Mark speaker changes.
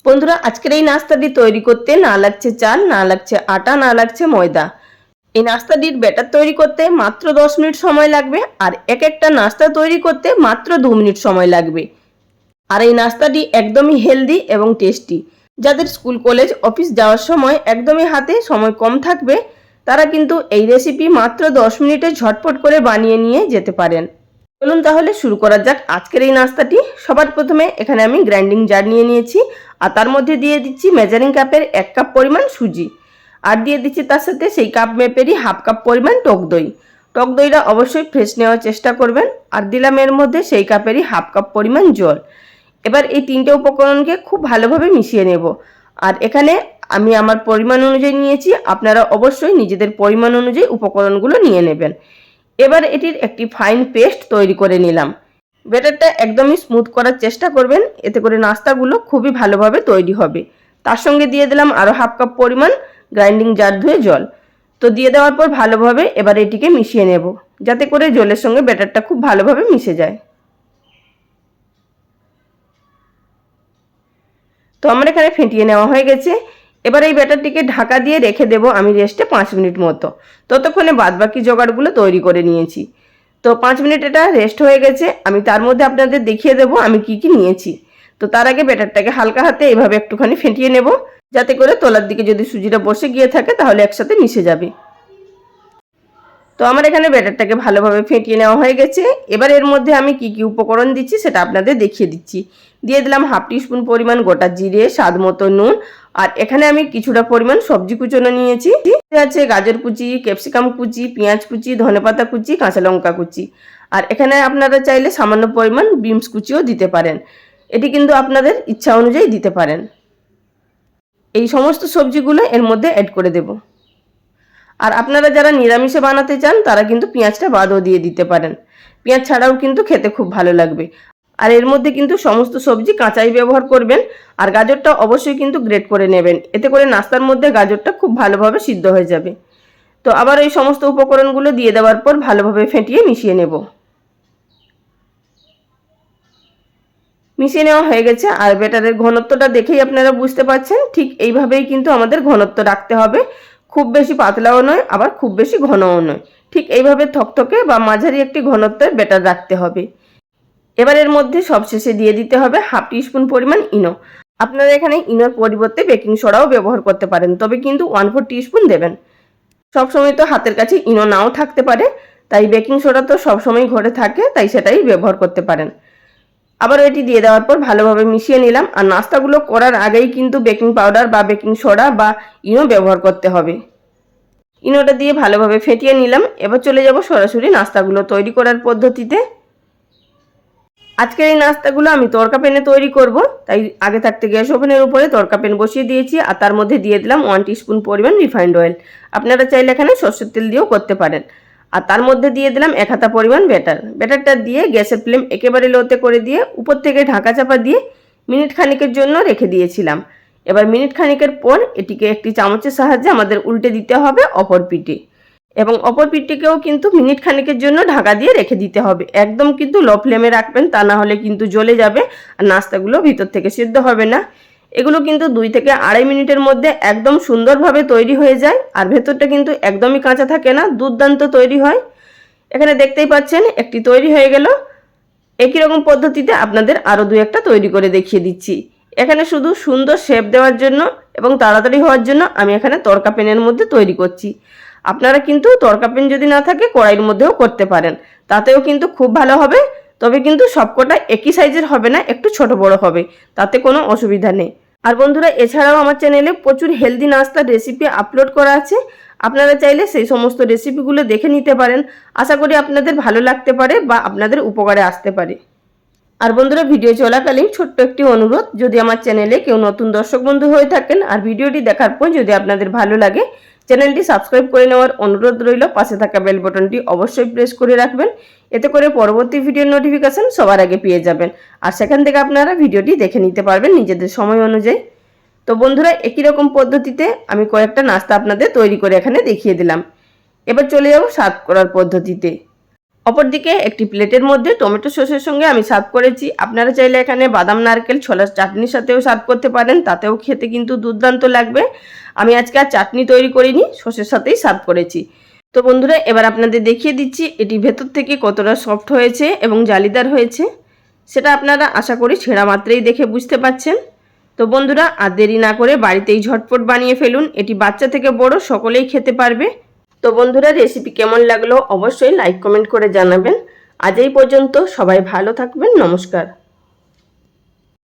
Speaker 1: বন্ধুরা আজকের এই নাস্তাটি তৈরি করতে না লাগছে চাল, না লাগছে আটা, না লাগছে ময়দা। এই নাস্তাটির ব্যাটার তৈরি করতে মাত্র 10 মিনিট সময় লাগবে আর এক একটা নাস্তা তৈরি করতে মাত্র 2 মিনিট সময় লাগবে। আর এই নাস্তাটি একদমই হেলদি এবং টেস্টি। যাদের স্কুল কলেজ অফিস যাওয়ার সময় একদমই হাতে সময় কম থাকবে তারা কিন্তু এই রেসিপি মাত্র 10 মিনিটে ঝটপট করে বানিয়ে নিয়ে যেতে পারেন। চলুন তাহলে শুরু করা যাক আজকের এই নাস্তাটি। সবার প্রথমে এখানে আমি গ্রাইন্ডিং জার নিয়ে নিয়েছি আর তার মধ্যে দিয়ে দিচ্ছি মেজারিং কাপের 1 কাপ পরিমাণ সুজি আর দিয়ে দিচ্ছি তার সাথে সেই কাপ মেপেরই হাফ কাপ পরিমাণ টক দই। টক দইটা অবশ্যই ফ্রেশ নেওয়ার চেষ্টা করবেন। আর দিলাম এর মধ্যে সেই কাপেরই হাফ কাপ পরিমাণ জল। এবার এই তিনটে উপকরণকে খুব ভালোভাবে মিশিয়ে নেব। আর এখানে আমি আমার পরিমাণ অনুযায়ী নিয়েছি, আপনারা অবশ্যই নিজেদের পরিমাণ অনুযায়ী উপকরণগুলো নিয়ে নেবেন। এবার এটির একটি ফাইন পেস্ট তৈরি করে নিলাম। ব্যাটারটা একদমই স্মুথ করার চেষ্টা করবেন, এতে করে নাস্তাগুলো খুবই ভালোভাবে তৈরি হবে। তার সঙ্গে দিয়ে দিলাম আরও হাফ কাপ পরিমাণ গ্রাইন্ডিং জার ধুয়ে জল। তো দিয়ে দেওয়ার পর ভালোভাবে এবার এটিকে মিশিয়ে নেব, যাতে করে জলের সঙ্গে ব্যাটারটা খুব ভালোভাবে মিশে যায়। তো আমার এখানে ফেটিয়ে নেওয়া হয়ে গেছে। এবার এই ব্যাটারটিকে ঢাকা দিয়ে রেখে দেব আমি রেস্টে 5 মিনিট মতো। ততক্ষণে বাদবাকি জোগাড়গুলো তৈরি করে নিয়েছি। তো 5 মিনিট এটা রেস্ট হয়ে গেছে। আমি তার মধ্যে আপনাদের দেখিয়ে দেব আমি কি কি নিয়েছি। তো তার আগে ব্যাটারটাকে হালকা হাতে এইভাবে একটুখানি ফেটিয়ে নেব, যাতে করে তলার দিকে যদি সুজিটা বসে গিয়ে থাকে তাহলে একসাথে মিশে যাবে। তো আমার এখানে ব্যাটারটাকে ভালোভাবে ফেটিয়ে নেওয়া হয়ে গেছে। এবার এর মধ্যে আমি কি কি উপকরণ দিচ্ছি সেটা আপনাদের দেখিয়ে দিচ্ছি। দিয়ে দিলাম হাফ টিস্পুন পরিমাণ গোটা জিরে, স্বাদ মতো নুন, আর এখানে আমি কিছুটা পরিমাণ সবজি কুচনো নিয়েছি। আছে গাজর কুচি, ক্যাপসিকাম কুচি, পেঁয়াজ কুচি, ধনেপাতা কুচি, কাঁচা লঙ্কা কুচি। আর এখানে আপনারা চাইলে সামান্য পরিমাণ বিনস কুচিও দিতে পারেন। এটি কিন্তু আপনাদের ইচ্ছা অনুযায়ী দিতে পারেন। এই সমস্ত সবজিগুলো এর মধ্যে অ্যাড করে দেব। আর আপনারা যারা নিরামিষে বানাতে চান তারা কিন্তু পেঁয়াজটা বাদও দিয়ে দিতে পারেন। পেঁয়াজ ছাড়াও কিন্তু খেতে খুব ভালো লাগবে। আর এর মধ্যে কিন্তু সমস্ত সবজি কাঁচাই ব্যবহার করবেন। আর গাজরটা অবশ্যই কিন্তু গ্রেট করে নেবেন, এতে করে নাস্তার মধ্যে গাজরটা খুব ভালোভাবে সিদ্ধ হয়ে যাবে। তো আবার এই সমস্ত উপকরণগুলো দিয়ে দেওয়ার পর ভালোভাবে ফেটিয়ে মিশিয়ে নেব। মিশিয়ে নেওয়া হয়ে গেছে। আর ব্যাটারের ঘনত্বটা দেখেই আপনারা বুঝতে পারছেন, ঠিক এইভাবেই কিন্তু আমাদের ঘনত্ব রাখতে হবে। খুব বেশি পাতলাও নয়, আবার খুব বেশি ঘনও নয়। ঠিক এইভাবে থকথকে বা মাঝারি একটি ঘনত্বের ব্যাটার রাখতে হবে। এবার এর মধ্যে সবশেষে দিয়ে দিতে হবে হাফ টিস্পুন পরিমাণ ইনো। আপনারা এখানে ইনোর পরিবর্তে বেকিং সোডাও ব্যবহার করতে পারেন, তবে কিন্তু 1/4 টিস্পুন দেবেন। সবসময় তো হাতের কাছে ইনো নাও থাকতে পারে, তাই বেকিং সোডা তো সবসময় ঘরে থাকে, তাই সেটাই ব্যবহার করতে পারেন। আবার এটি দিয়ে দেওয়ার পর ভালোভাবে মিশিয়ে নিলাম। আর নাস্তাগুলো করার আগেই কিন্তু বেকিং পাউডার বা বেকিং সোডা বা ইনো ব্যবহার করতে হবে। ইনোটা দিয়ে ভালোভাবে ফেটিয়ে নিলাম। এবার চলে যাব সরাসরি নাস্তাগুলো তৈরি করার পদ্ধতিতে। আজকের এই নাস্তাগুলো আমি তড়কা প্যানে তৈরি করব, তাই আগে থাকতে গ্যাস ওভেনের উপরে তড়কা প্যান বসিয়ে দিয়েছি। আর তার মধ্যে দিয়ে দিলাম 1 টিস্পুন পরিমাণ রিফাইন্ড অয়েল। আপনারা চাইলে এখানে সরষের তেল দিয়েও করতে পারেন। আর তার মধ্যে দিয়ে দিলাম 1 হাতা পরিমাণ ব্যাটারটা দিয়ে গ্যাসের ফ্লেম একেবারে লোতে করে দিয়ে উপর থেকে ঢাকা চাপা দিয়ে মিনিট খানিকের জন্য রেখে দিয়েছিলাম। এবার মিনিট খানিকের পর এটিকে একটি চামচের সাহায্যে আমাদের উল্টে দিতে হবে অপর পিঠে, এবং অপর পিঠটিকেও কিন্তু মিনিট খানিকের জন্য ঢাকা দিয়ে রেখে দিতে হবে। একদম কিন্তু লো ফ্লেমে রাখবেন, তা না হলে কিন্তু জ্বলে যাবে আর নাস্তাগুলো ভিতর থেকে সিদ্ধ হবে না। এগুলো কিন্তু 2 থেকে 2.5 মিনিটের মধ্যে একদম সুন্দরভাবে তৈরি হয়ে যায়। আর ভেতরটা কিন্তু একদমই কাঁচা থাকে না, দুর্দান্ত তৈরি হয়। এখানে দেখতেই পাচ্ছেন একটি তৈরি হয়ে গেল। একই রকম পদ্ধতিতে আপনাদের আরও 2-1টা তৈরি করে দেখিয়ে দিচ্ছি। এখানে শুধু সুন্দর শেপ দেওয়ার জন্য এবং তাড়াতাড়ি হওয়ার জন্য আমি এখানে তড়কা প্যানের মধ্যে তৈরি করছি। আপনারা কিন্তু তড়কা প্যান যদি না থাকে কড়াইয়ের মধ্যেও করতে পারেন, তাতেও কিন্তু খুব ভালো হবে। তবে কিন্তু সবকটা একই সাইজের হবে না, একটু ছোট বড় হবে, তাতে কোনো অসুবিধা নেই। আর বন্ধুরা এছাড়াও আমার চ্যানেলে প্রচুর হেলদি নাস্তার রেসিপি আপলোড করা আছে, আপনারা চাইলে সেই সমস্ত রেসিপিগুলো দেখে নিতে পারেন। আশা করি আপনাদের ভালো লাগতে পারে বা আপনাদের উপকারে আসতে পারে। আর বন্ধুরা ভিডিও চলাকালীন ছোট্ট একটি অনুরোধ, যদি আমার চ্যানেলে কেউ নতুন দর্শক বন্ধু হয়ে থাকেন আর ভিডিওটি দেখার পর যদি আপনাদের ভালো লাগে, চ্যানেলটি সাবস্ক্রাইব করে নেওয়ার অনুরোধ রইল। পাশে থাকা বেল বাটনটি অবশ্যই প্রেস করে রাখবেন, এতে করে পরবর্তী ভিডিওর নোটিফিকেশন সবার আগে পেয়ে যাবেন। আর সেখান থেকে আপনারা ভিডিওটি দেখে নিতে পারবেন নিজেদের সময় অনুযায়ী। তো বন্ধুরা একই রকম পদ্ধতিতে আমি কয়েকটা নাস্তা আপনাদের তৈরি করে এখানে দেখিয়ে দিলাম। এবার চলে যাব সার্ভ করার পদ্ধতিতে। অপরদিকে একটি প্লেটের মধ্যে টমেটো সসের সঙ্গে আমি সার্ভ করেছি। আপনারা চাইলে এখানে বাদাম নারকেল ছোলার চাটনির সাথেও সার্ভ করতে পারেন, তাতেও খেতে কিন্তু দুর্দান্ত লাগবে। আমি আজকে আর চাটনি তৈরি করিনি, সসের সাথেই সার্ভ করেছি। তো বন্ধুরা এবার আপনাদের দেখিয়ে দিচ্ছি এটি ভেতর থেকে কতটা সফট হয়েছে এবং জালিদার হয়েছে, সেটা আপনারা আশা করি ছেঁড়া মাত্রেই দেখে বুঝতে পাচ্ছেন। তো বন্ধুরা আর দেরি না করে বাড়িতেই ঝটপট বানিয়ে ফেলুন, এটি বাচ্চা থেকে বড় সকলেই খেতে পারবে। তো বন্ধুরা রেসিপি কেমন লাগলো অবশ্যই লাইক কমেন্ট করে জানাবেন। আজ এই পর্যন্ত, সবাই ভালো থাকবেন, নমস্কার।